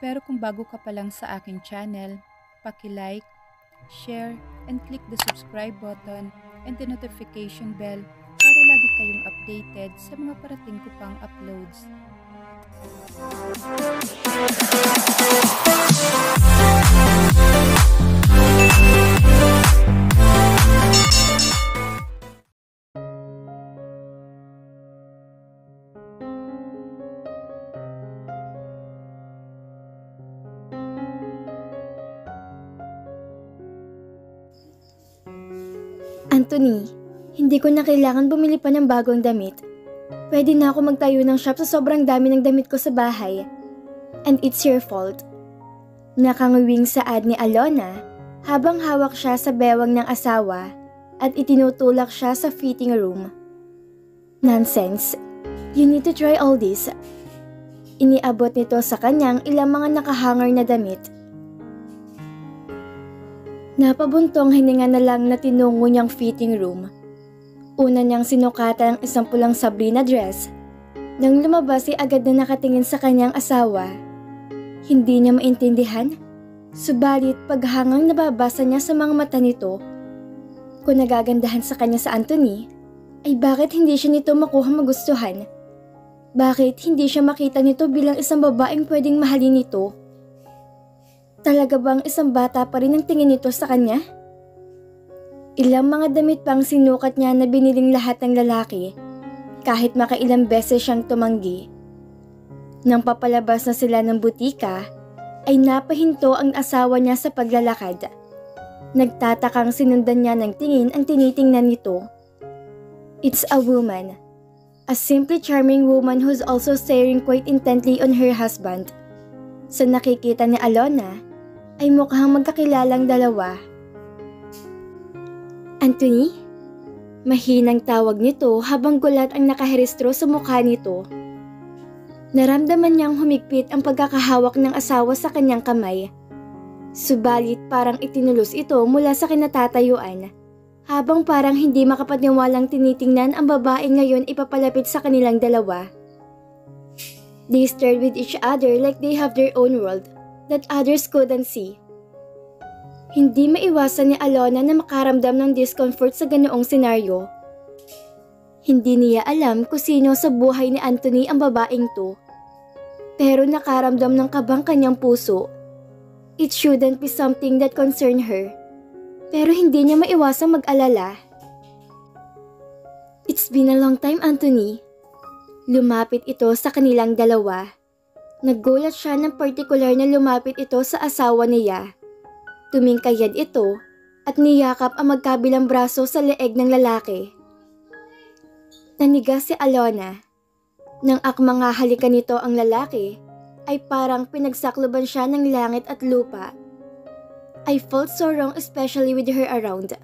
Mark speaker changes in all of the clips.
Speaker 1: Pero kung bago ka pa lang sa aking channel, paki-like, share, and click the subscribe button and the notification bell para lagi kayong updated sa mga parating ko pang uploads.
Speaker 2: Anthony, hindi ko na kailangan bumili pa ng bagong damit. Pwede na ako magtayo ng shop sa sobrang dami ng damit ko sa bahay. And it's your fault. Nakanguwing saad ni Alona habang hawak siya sa bewang ng asawa at itinutulak siya sa fitting room. Nonsense. You need to try all this. Iniabot nito sa kanyang ilang mga nakahanger na damit. Napabuntong hininga na lang na tinungo niyang fitting room. Una niyang sinukatan ang isang pulang Sabrina dress. Nang lumabas ay agad na nakatingin sa kanyang asawa. Hindi niya maintindihan, subalit paghangang nababasa niya sa mga mata nito. Kung nagagandahan sa kanya sa Anthony, ay bakit hindi siya nito makuha magustuhan? Bakit hindi siya makita nito bilang isang babaeng pwedeng mahalin nito? Talaga bang isang bata pa rin ang tingin nito sa kanya? Ilang mga damit pang sinukat niya na biniling lahat ng lalaki, kahit makailang beses siyang tumanggi. Nang papalabas na sila ng butika, ay napahinto ang asawa niya sa paglalakad. Nagtatakang sinundan niya ng tingin ang tinitingnan nito. It's a woman. A simply charming woman who's also staring quite intently on her husband. Sa nakikita ni Alona, ay mukhang magkakilalang dalawa. Anthony? Mahinang tawag nito habang gulat ang nakahirestro sa mukha nito. Naramdaman niyang humigpit ang pagkakahawak ng asawa sa kanyang kamay. Subalit parang itinulos ito mula sa kinatatayuan, habang parang hindi makapaniwalang tinitingnan ang babae ngayon ipapalapit sa kanilang dalawa. They stared with each other like they have their own world that others couldn't see. Hindi maiwasan ni Alona na makaramdam ng discomfort sa ganoong senaryo. Hindi niya alam kung sino sa buhay ni Anthony ang babaeng to. Pero nakaramdam ng kabang kanyang puso. It shouldn't be something that concerned her. Pero hindi niya maiwasang mag-alala. It's been a long time, Anthony. Lumapit ito sa kanilang dalawa. Naggulat siya ng partikular na lumapit ito sa asawa niya. Tumingkayad ito at niyakap ang magkabilang braso sa leeg ng lalaki. Nanigas si Alona. Nang akmang halikan nito ang lalaki, ay parang pinagsakloban siya ng langit at lupa. I felt so wrong especially with her around.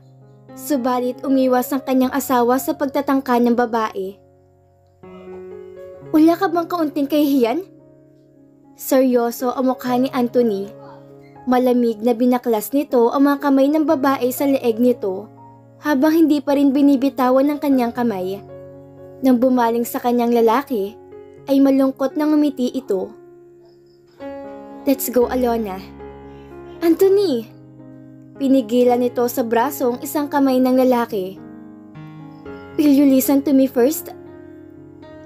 Speaker 2: Subalit umiwas ang kanyang asawa sa pagtatangka ng babae. Wala ka bang kaunting kahihiyan? Seryoso ang mukha ni Anthony. Malamig na binaklas nito ang mga kamay ng babae sa leeg nito habang hindi pa rin binibitawan ng kanyang kamay. Nang bumaling sa kanyang lalaki, ay malungkot na ngumiti ito. Let's go, Alona. Anthony! Pinigilan nito sa brasong isang kamay ng lalaki. Will you listen to me first?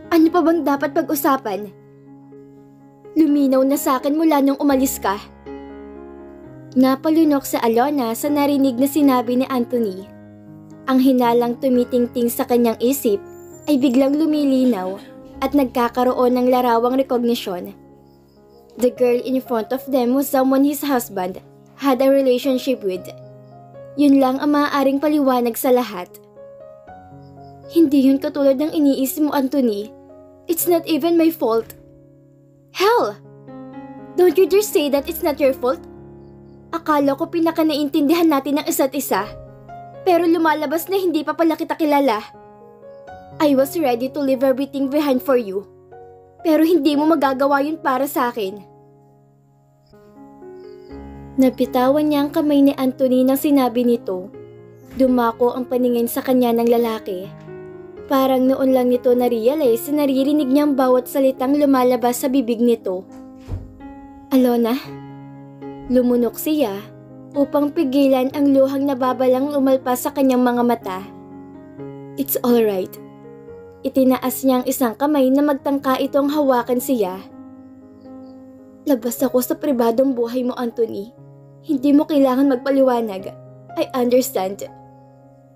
Speaker 2: Ano pa bang dapat pag-usapan? Luminaw na sa akin mula nung umalis ka. Napalunok sa Alona sa narinig na sinabi ni Anthony. Ang hinalang tumitingting sa kanyang isip ay biglang lumilinaw at nagkakaroon ng larawang rekognisyon. The girl in front of them was someone his husband had a relationship with. Yun lang ang maaaring paliwanag sa lahat. Hindi yun katulad ng iniisip mo, Anthony. It's not even my fault. Hell! Don't you dare say that it's not your fault? Akala ko pinaka-naintindihan natin ang isa't isa. Pero lumalabas na hindi pa pala kita kilala. I was ready to leave everything behind for you. Pero hindi mo magagawa yun para sa akin. Napitawan niya ang kamay ni Anthony nang sinabi nito. Dumako ang paningin sa kanya ng lalaki. Parang noon lang nito na-realize na naririnig niya ang bawat salitang lumalabas sa bibig nito. Alona? Lumunok siya upang pigilan ang luhang nababalang lumalpas sa kanyang mga mata. It's alright. Itinaas niya ang isang kamay na magtangka itong hawakan siya. Labas ako sa pribadong buhay mo, Anthony. Hindi mo kailangan magpaliwanag. I understand.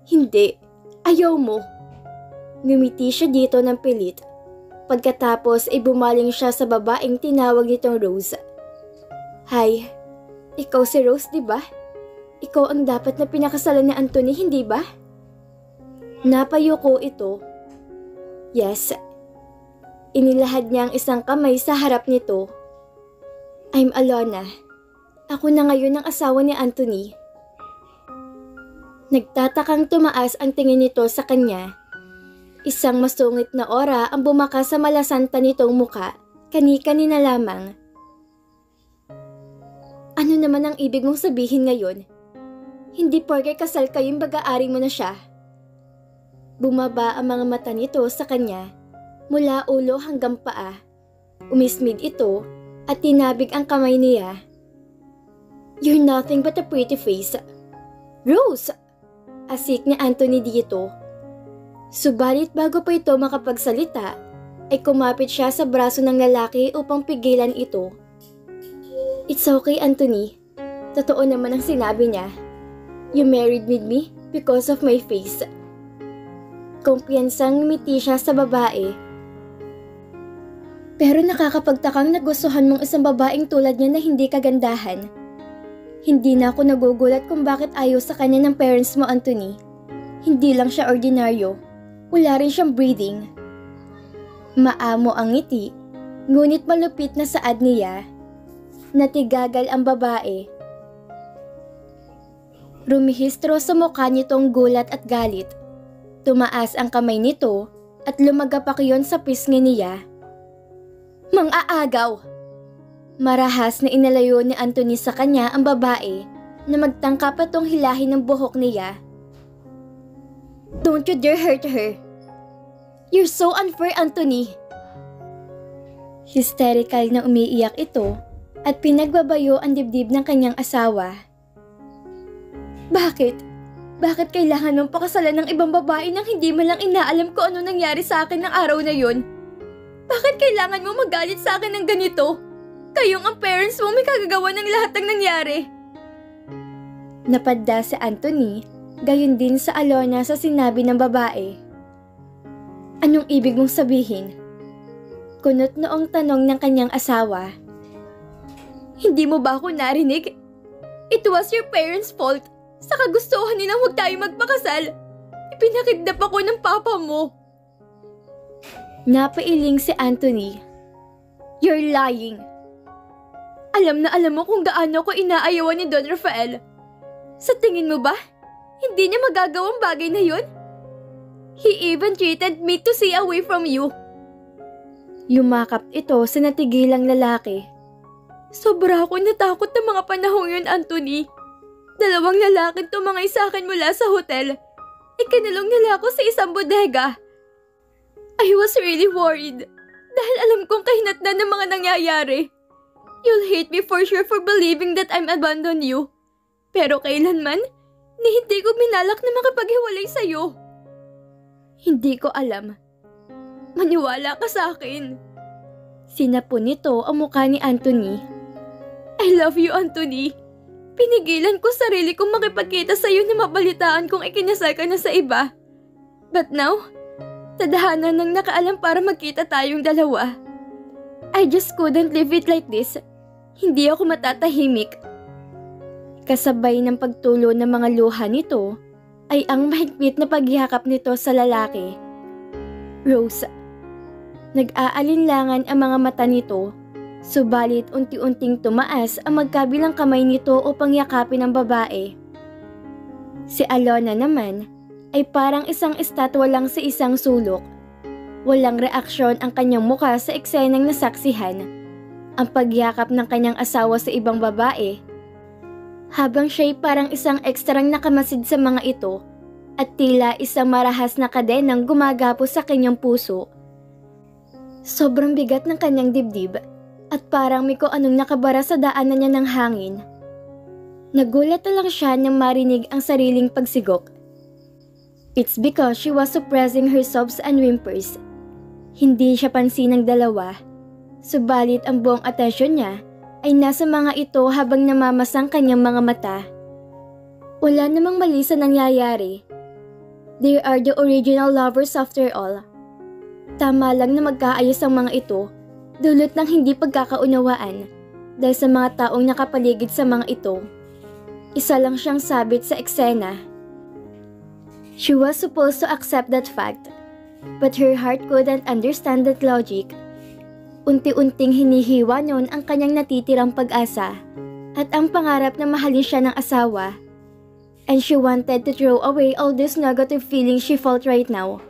Speaker 2: Hindi. Ayaw mo. Ngumiti siya dito ng pilit. Pagkatapos ay bumaling siya sa babaeng tinawag nitong Rose. Hi, ikaw si Rose, di ba? Ikaw ang dapat na pinakasalan ni Anthony, hindi ba? Napayuko ito. Yes. Inilahad niya ang isang kamay sa harap nito. I'm Alona. Ako na ngayon ang asawa ni Anthony. Nagtatakang tumaas ang tingin nito sa kanya. Isang masungit na ora ang bumaka sa malasanta nitong muka, kani-kanina lamang. Ano naman ang ibig mong sabihin ngayon? Hindi porke kasal kayong bag-aari mo na siya. Bumaba ang mga mata nito sa kanya, mula ulo hanggang paa. Umismid ito at tinabig ang kamay niya. You're nothing but a pretty face. Rose! Asik ni Anthony dito. Subalit bago pa ito makapagsalita, ay kumapit siya sa braso ng lalaki upang pigilan ito. It's okay, Anthony. Totoo naman ang sinabi niya. You married with me because of my face. Kumpiyansang ngumiti siya sa babae. Pero nakakapagtakang nagustuhan mong isang babaeng tulad niya na hindi kagandahan. Hindi na ako nagugulat kung bakit ayaw sa kanya ng parents mo, Anthony. Hindi lang siya ordinaryo. Wala rin siyang breeding. Maamo ang ngiti, ngunit malupit na saad niya. Natigagal ang babae. Rumihistro sa mukha nitong gulat at galit. Tumaas ang kamay nito at lumagapak yon sa pisngi niya. Mang-aagaw! Marahas na inalayo ni Anthony sa kanya ang babae na magtangka pa tong hilahin ng buhok niya. Don't you dare hurt her. You're so unfair, Anthony. Hysterical na umiiyak ito at pinagbabayo ang dibdib ng kanyang asawa. Bakit? Bakit kailangan mong pakasalan ng ibang babae nang hindi man lang inaalam ko ano nangyari sa akin ng araw na yon? Bakit kailangan mo magalit sa akin ng ganito? Kayong ang parents mo may kagagawa ng lahat ng nangyari. Napadda si Anthony, gayon din sa Alona sa sinabi ng babae. Anong ibig mong sabihin? Kunot noong tanong ng kanyang asawa. Hindi mo ba ako narinig? It was your parents' fault. Sa kagustuhan nilang huwag tayo magpakasal. Ipinakidnap ako ng papa mo. Napailing si Anthony. You're lying. Alam na alam mo kung gaano ko inaayawan ni Don Rafael. Sa tingin mo ba, hindi niya magagawang bagay na yun? He even treated me to stay away from you. Yumakap ito sa natigilang lalaki. Sobra ako natakot ng mga panahong yun, Anthony. 2 lalaki tumangay sa akin mula sa hotel. Ikinulong nila ako sa isang bodega. I was really worried dahil alam kong kahinatnan ng mga nangyayari. You'll hate me for sure for believing that I'm abandoned you. Pero kailanman, hindi ko binalak na makipaghiwalay sa'yo. Hindi ko alam. Maniwala ka sa akin. Sinapon nito ang mukha ni Anthony. I love you, Anthony. Pinigilan ko sarili kong makipagkita sa'yo na mabalitaan kung ikinasal ka na sa iba. But now, tadhana nang nakaalam para magkita tayong dalawa. I just couldn't live it like this. Hindi ako matatahimik. Kasabay ng pagtulo ng mga luha nito ay ang mahigpit na paghihakap nito sa lalaki. Rose. Nag-aalinlangan ang mga mata nito, subalit unti-unting tumaas ang magkabilang kamay nito upang yakapin ang babae. Si Alona naman ay parang isang estatwa lang sa isang sulok. Walang reaksyon ang kanyang mukha sa eksenang nasaksihan, ang pagyakap ng kanyang asawa sa ibang babae, habang siya'y parang isang ekstrang nakamasid sa mga ito at tila isang marahas na kadenang gumagapos sa kanyang puso. Sobrang bigat ng kanyang dibdib, at parang may kung anong nakabara sa daanan niya ng hangin. Nagulat na lang siya nang marinig ang sariling pagsigok. It's because she was suppressing her sobs and whimpers. Hindi siya pansin ng dalawa, subalit ang buong atensyon niya ay nasa mga ito habang namamasang kanyang mga mata. Wala namang mali sa nangyayari. They are the original lovers after all. Tama lang na magkaayos ang mga ito, dulot ng hindi pagkakaunawaan dahil sa mga taong nakapaligid sa mga ito. Isa lang siyang sabit sa eksena. She was supposed to accept that fact, but her heart couldn't understand that logic. Unti-unting hinihiwa noon ang kanyang natitirang pag-asa at ang pangarap na mahalin siya ng asawa. And she wanted to throw away all these negative feelings she felt right now.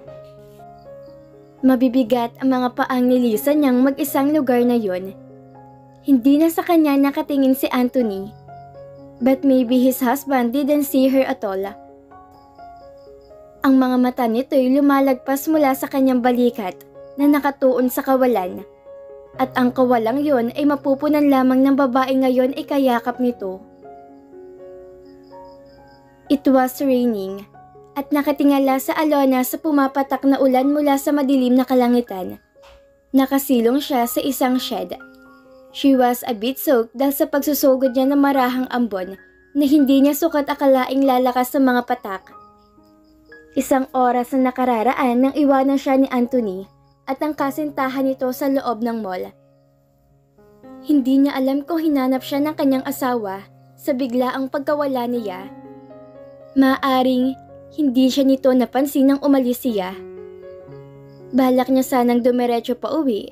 Speaker 2: Mabibigat ang mga paang nilisan niyang mag-isang lugar na yon. Hindi na sa kanya nakatingin si Anthony, but maybe his husband didn't see her at all. Ang mga mata nito'y lumalagpas mula sa kanyang balikat na nakatuon sa kawalan. At ang kawalang yon ay mapupunan lamang ng babae ngayon ay kayakap nito. It was raining at nakatingala sa Alona sa pumapatak na ulan mula sa madilim na kalangitan. Nakasilong siya sa isang shed. She was a bit soaked dahil sa pagsusugod niya ng marahang ambon na hindi niya sukat akalaing lalakas sa mga patak. Isang oras na nakararaan nang iwanan siya ni Anthony at ang kasintahan nito sa loob ng mall. Hindi niya alam kung hinanap siya ng kanyang asawa sa biglaang pagkawala niya. Maaring hindi siya nito napansin nang umalis siya. Balak niya sanang dumiretso pa uwi,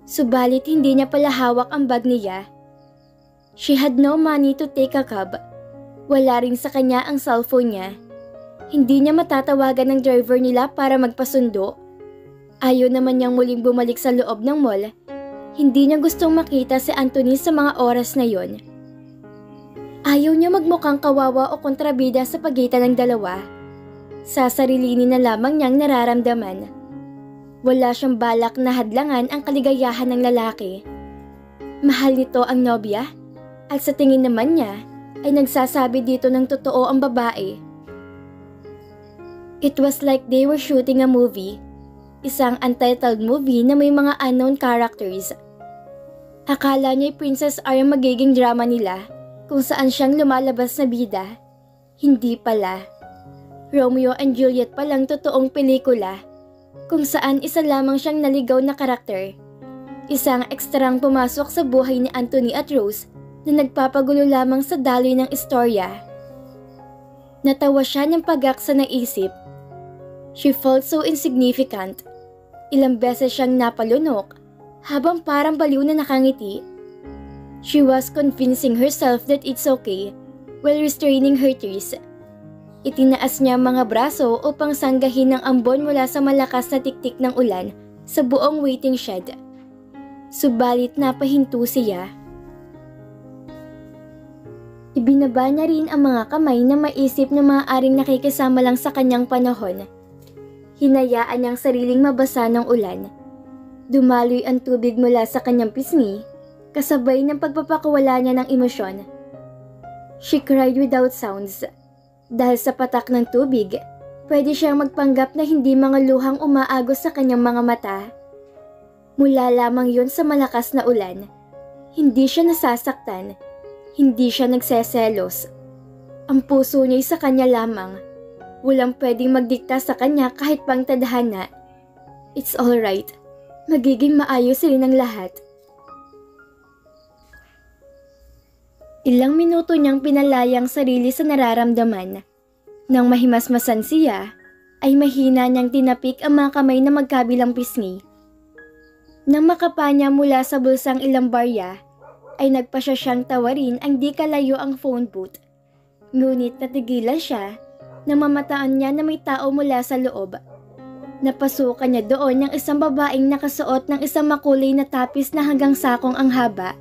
Speaker 2: subalit hindi niya pala hawak ang bag niya. She had no money to take a cab. Wala rin sa kanya ang cellphone niya. Hindi niya matatawagan ng driver nila para magpasundo. Ayaw naman niyang muling bumalik sa loob ng mall. Hindi niya gustong makita si Anthony sa mga oras na yon. Ayaw niya magmukhang kawawa o kontrabida sa pagitan ng dalawa. Sasarilinin na lamang niyang nararamdaman. Wala siyang balak na hadlangan ang kaligayahan ng lalaki. Mahal nito ang nobya at sa tingin naman niya ay nagsasabi dito ng totoo ang babae. It was like they were shooting a movie, isang untitled movie na may mga unknown characters. Akala niya'y Princess Ari ang magiging drama nila kung saan siyang lumalabas na bida. Hindi pala. Romeo and Juliet palang totoong pelikula kung saan isa lamang siyang naligaw na karakter. Isang ekstrang pumasok sa buhay ni Anthony at Rose na nagpapagulo lamang sa daloy ng istorya. Natawa siya ng pagaksa ng isip. She felt so insignificant. Ilang beses siyang napalunok habang parang baliw na nakangiti. She was convincing herself that it's okay while restraining her tears. Itinaas niya ang mga braso upang sanggahin ng ambon mula sa malakas na tiktik ng ulan sa buong waiting shed. Subalit napahinto siya. Ibinaba niya rin ang mga kamay na maisip na maaaring nakikisama lang sa kanyang panahon. Hinayaan niyang sariling mabasa ng ulan. Dumaloy ang tubig mula sa kanyang pisngi, kasabay ng pagpapakawala niya ng emosyon. She cried without sounds. Dahil sa patak ng tubig, pwede siyang magpanggap na hindi mga luhang umaagos sa kanyang mga mata. Mula lamang yun sa malakas na ulan. Hindi siya nasasaktan. Hindi siya nagseselos. Ang puso niya'y sa kanya lamang. Walang pwedeng magdikta sa kanya kahit pang tadhana. It's alright. Magiging maayos rin ang lahat. Ilang minuto niyang pinalayang sarili sa nararamdaman. Nang mahimasmasan siya, ay mahina niyang tinapik ang mga kamay na magkabilang pisngi. Nang makapa niya mula sa bulsang ilang barya, ay nagpasya siyang tawarin ang di kalayo ang phone booth. Ngunit natigilan siya na mamataan niya na may tao mula sa loob. Napasukan niya doon ng isang babaeng nakasuot ng isang makulay na tapis na hanggang sakong ang haba.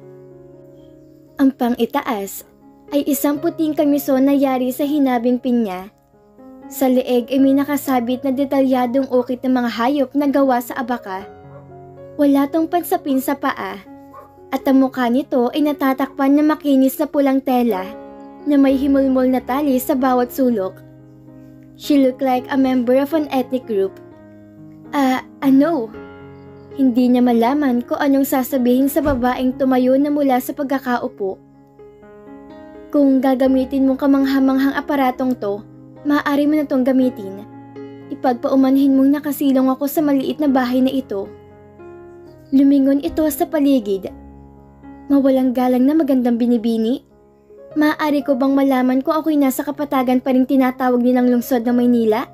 Speaker 2: Ang pang-itaas ay isang puting kamison na yari sa hinabing pinya. Sa leeg ay may nakasabit na detalyadong ukit ng mga hayop na gawa sa abaka. Wala tong pansapin sa paa. At ang mukha nito ay natatakpan ng makinis na pulang tela na may himulmol na tali sa bawat sulok. She looked like a member of an ethnic group. Ano? Hindi niya malaman kung anong sasabihin sa babaeng tumayo na mula sa pagkakaupo. Kung gagamitin mong kamanghamanghang aparatong to, maaari mo na tong gamitin. Ipagpaumanhin mong nakasilong ako sa maliit na bahay na ito. Lumingon ito sa paligid. Mawalang galang na magandang binibini. Maaari ko bang malaman kung ako'y nasa kapatagan pa rin tinatawag nilang lungsod ng Maynila?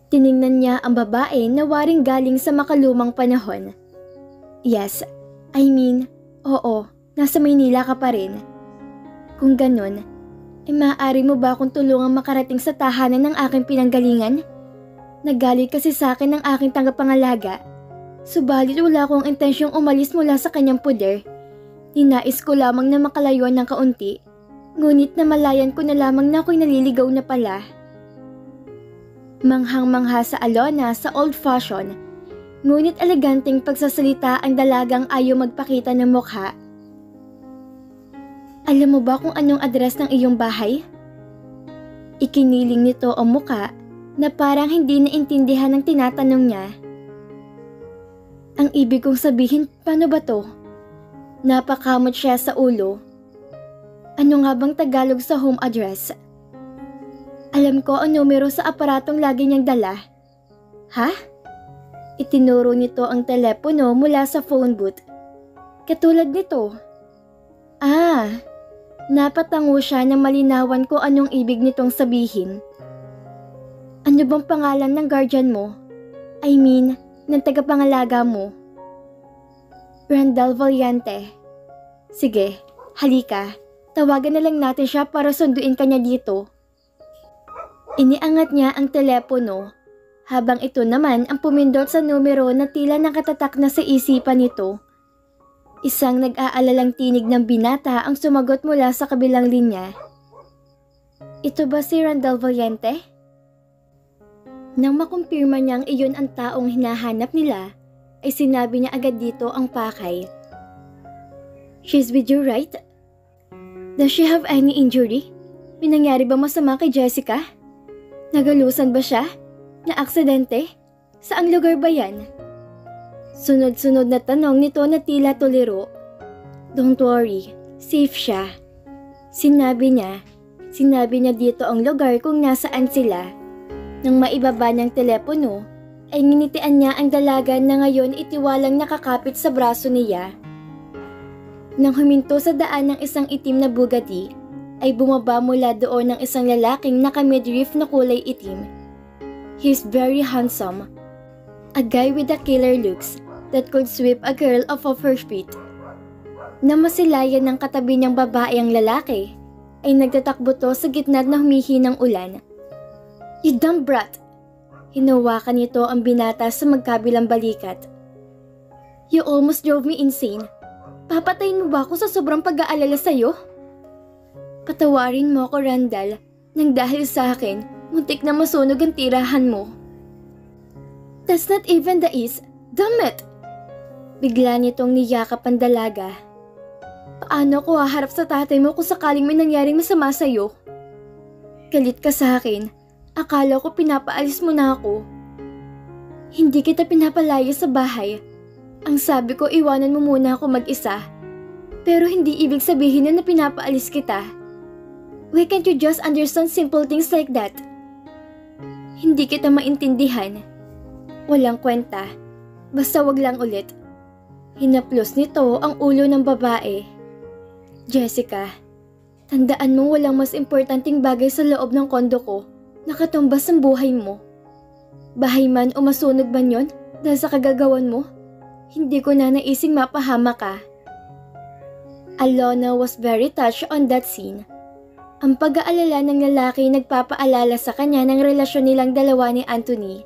Speaker 2: Tiningnan niya ang babae na waring galing sa makalumang panahon. Yes, oo, nasa Maynila ka pa rin. Kung ganun, ay maaari mo ba akong tulungang makarating sa tahanan ng aking pinanggalingan? Nagalit kasi sa akin ng aking tanggapangalaga. Subalit wala akong intensyong umalis mula sa kanyang puder. Ninais ko lamang na makalayo ng kaunti, ngunit namalayan ko na lamang na ako'y naliligaw na pala. Manghang-mangha sa Alona sa old fashion, ngunit eleganteng pagsasalita ang dalagang ayaw magpakita ng mukha. Alam mo ba kung anong address ng iyong bahay? Ikiniling nito ang muka na parang hindi naintindihan ng tinatanong niya. Ang ibig kong sabihin, paano ba to? Napakamot siya sa ulo. Ano nga bang Tagalog sa home address? Alam ko ang numero sa aparatong lagi niyang dala. Ha? Itinuro nito ang telepono mula sa phone booth. Katulad nito. Napatango siya nang malinawan ko anong ibig nitong sabihin. Ano bang pangalan ng guardian mo? Ng tagapangalaga mo? Randall Valiente. Sige, halika. Tawagan na lang natin siya para sunduin ka niya dito. Iniangat niya ang telepono, habang ito naman ang pumindot sa numero na tila nakatatak na sa isipan nito. Isang nag-aalalang tinig ng binata ang sumagot mula sa kabilang linya. Ito ba si Randall Valiente? Nang makumpirma niyang iyon ang taong hinahanap nila, ay sinabi niya agad dito ang pakay. She's with you, right? Does she have any injury? May nangyari ba masama kay Jessica? Nagalusan ba siya? Na aksidente? Saang lugar ba yan? Sunod-sunod na tanong nito na tila tuliro. Don't worry, safe siya. Sinabi niya dito ang lugar kung nasaan sila. Nang maibaba niyang telepono, ay nginitian niya ang dalaga na ngayon itiwalang nakakapit sa braso niya. Nang huminto sa daan ng isang itim na Bugatti, ay bumaba mula doon ng isang lalaking naka-midriff na kulay itim. He's very handsome. A guy with the killer looks that could sweep a girl off of her feet. Na masilayan ng katabi niyang babae ang lalaki, ay nagtatakbo to sa gitna na humihinang ulan. You dumb brat! Hinawakan nito ang binata sa magkabilang balikat. You almost drove me insane. Papatayin mo ba ako sa sobrang pag-aalala sa'yo? Patawarin mo ako, Randall, nang dahil sa akin, muntik na masunog ang tirahan mo. That's not even the is. Damn it! Bigla nitong niyakap ang dalaga. Paano ko haharap sa tatay mo kung sakaling may nangyaring masama sa'yo? Galit ka sa akin. Akala ko pinapaalis mo na ako. Hindi kita pinapalaya sa bahay. Ang sabi ko iwanan mo muna ako mag-isa. Pero hindi ibig sabihin na pinapaalis kita. Why can't you just understand simple things like that? Hindi kita maintindihan. Walang kwenta. Basta wag lang ulit. Hinaplos nito ang ulo ng babae. Jessica, tandaan mo walang mas importanteng bagay sa loob ng kondo ko. Nakatumbas ang buhay mo. Bahay man o masunog man yon dahil sa kagagawan mo, hindi ko na naising mapahama ka. Alona was very touched on that scene. Ang pag-aalala ng lalaki nagpapaalala sa kanya ng relasyon nilang dalawa ni Anthony.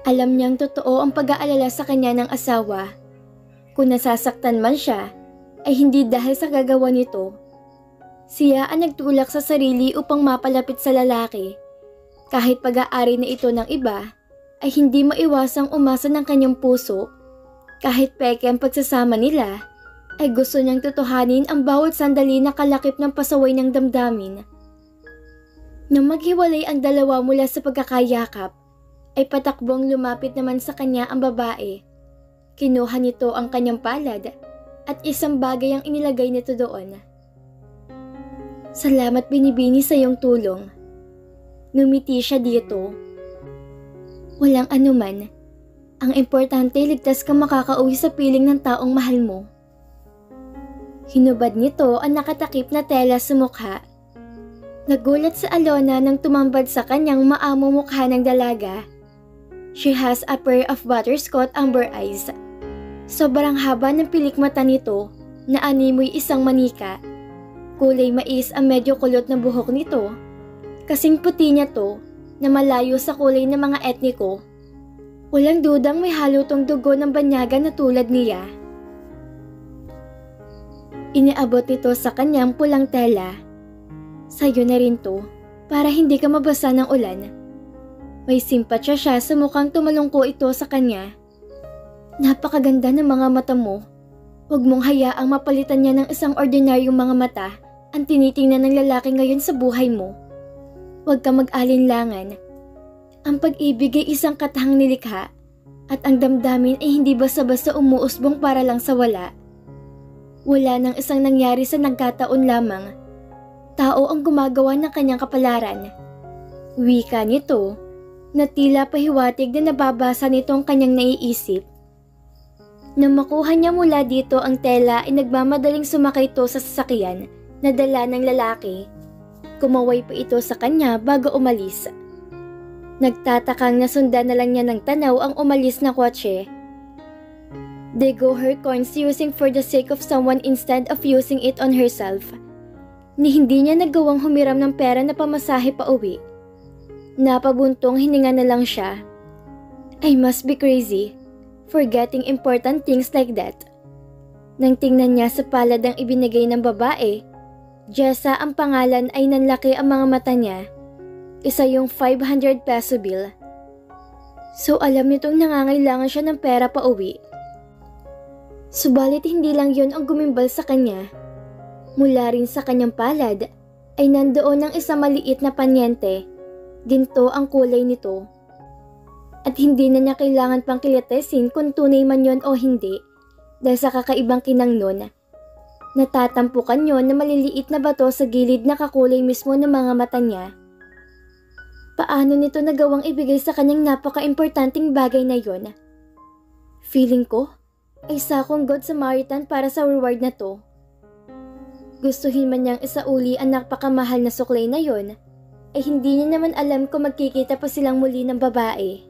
Speaker 2: Alam niyang totoo ang pag-aalala sa kanya ng asawa. Kung nasasaktan man siya, ay hindi dahil sa gagawa nito. Siya ang nagtulak sa sarili upang mapalapit sa lalaki. Kahit pag-aari na ito ng iba, ay hindi maiwasang umasa ng kanyang puso. Kahit peke ang pagsasama nila, ay gusto niyang tutuhanin ang bawat sandali na kalakip ng pasaway ng damdamin. Nang maghiwalay ang dalawa mula sa pagkakayakap, ay patakbong lumapit naman sa kanya ang babae. Kinuha nito ang kanyang palad at isang bagay ang inilagay nito doon. Salamat binibini sa iyong tulong. Ngumiti siya dito. Walang anuman. Ang importante ligtas kang makakauwi sa piling ng taong mahal mo. Hinubad nito ang nakatakip na tela sa mukha. Nagulat sa Alona nang tumambad sa kanyang maamo mukha ng dalaga. She has a pair of butterscotch amber eyes. Sobrang haba ng pilik mata nito na animoy isang manika. Kulay mais ang medyo kulot na buhok nito. Kasing puti niya to na malayo sa kulay ng mga etniko. Walang dudang may halutong dugo ng banyaga na tulad niya. Iniabot nito sa kanyang pulang tela. Sa'yo na rin to para hindi ka mabasa ng ulan. May simpatya siya sa mukhang tumalungko ito sa kanya. Napakaganda ng mga mata mo. Huwag mong hayaang mapalitan niya ng isang ordinaryong mga mata ang tinitingnan ng lalaki ngayon sa buhay mo. Huwag ka mag-alinlangan. Ang pag-ibig ay isang katahang nilikha at ang damdamin ay hindi basta-basta umuusbong para lang sa wala. Wala nang isang nangyari sa nagkataon lamang. Tao ang gumagawa ng kanyang kapalaran. Wika nito na tila pahiwatig na nababasa nito ang kanyang naiisip. Nang makuha niya mula dito ang tela ay nagmamadaling sumakay ito sa sasakyan na dala ng lalaki. Kumaway pa ito sa kanya bago umalis. Nagtatakang nasundan na lang niya ng tanaw ang umalis na kotse. They go her coins using for the sake of someone instead of using it on herself. Ni hindi niya nagawang humiram ng pera na pamasahe pa uwi. Napabuntong hininga na lang siya. I must be crazy, forgetting important things like that. Nang tingnan niya sa palad ang ibinigay ng babae, Jessa ang pangalan ay nanlaki ang mga mata niya. Isa yung 500 peso bill. So alam nitong nangangailangan siya ng pera pa uwi. Subalit hindi lang yon ang gumimbal sa kanya. Mula rin sa kanyang palad ay nandoon ang isang maliit na panyente. Ginto ang kulay nito. At hindi na niya kailangan pang kilatisin kung tunay man yon o hindi dahil sa kakaibang kinang nun. Natatampukan yon na maliliit na bato sa gilid na kakulay mismo ng mga mata niya. Paano nito nagawang ibigay sa kanyang napaka-importanting bagay na yon? Feeling ko ay sakong Good Samaritan para sa reward na to. Gustuhin man niyang isauli ang napakamahal na suklay na yon, ay hindi niya naman alam kung magkikita pa silang muli ng babae.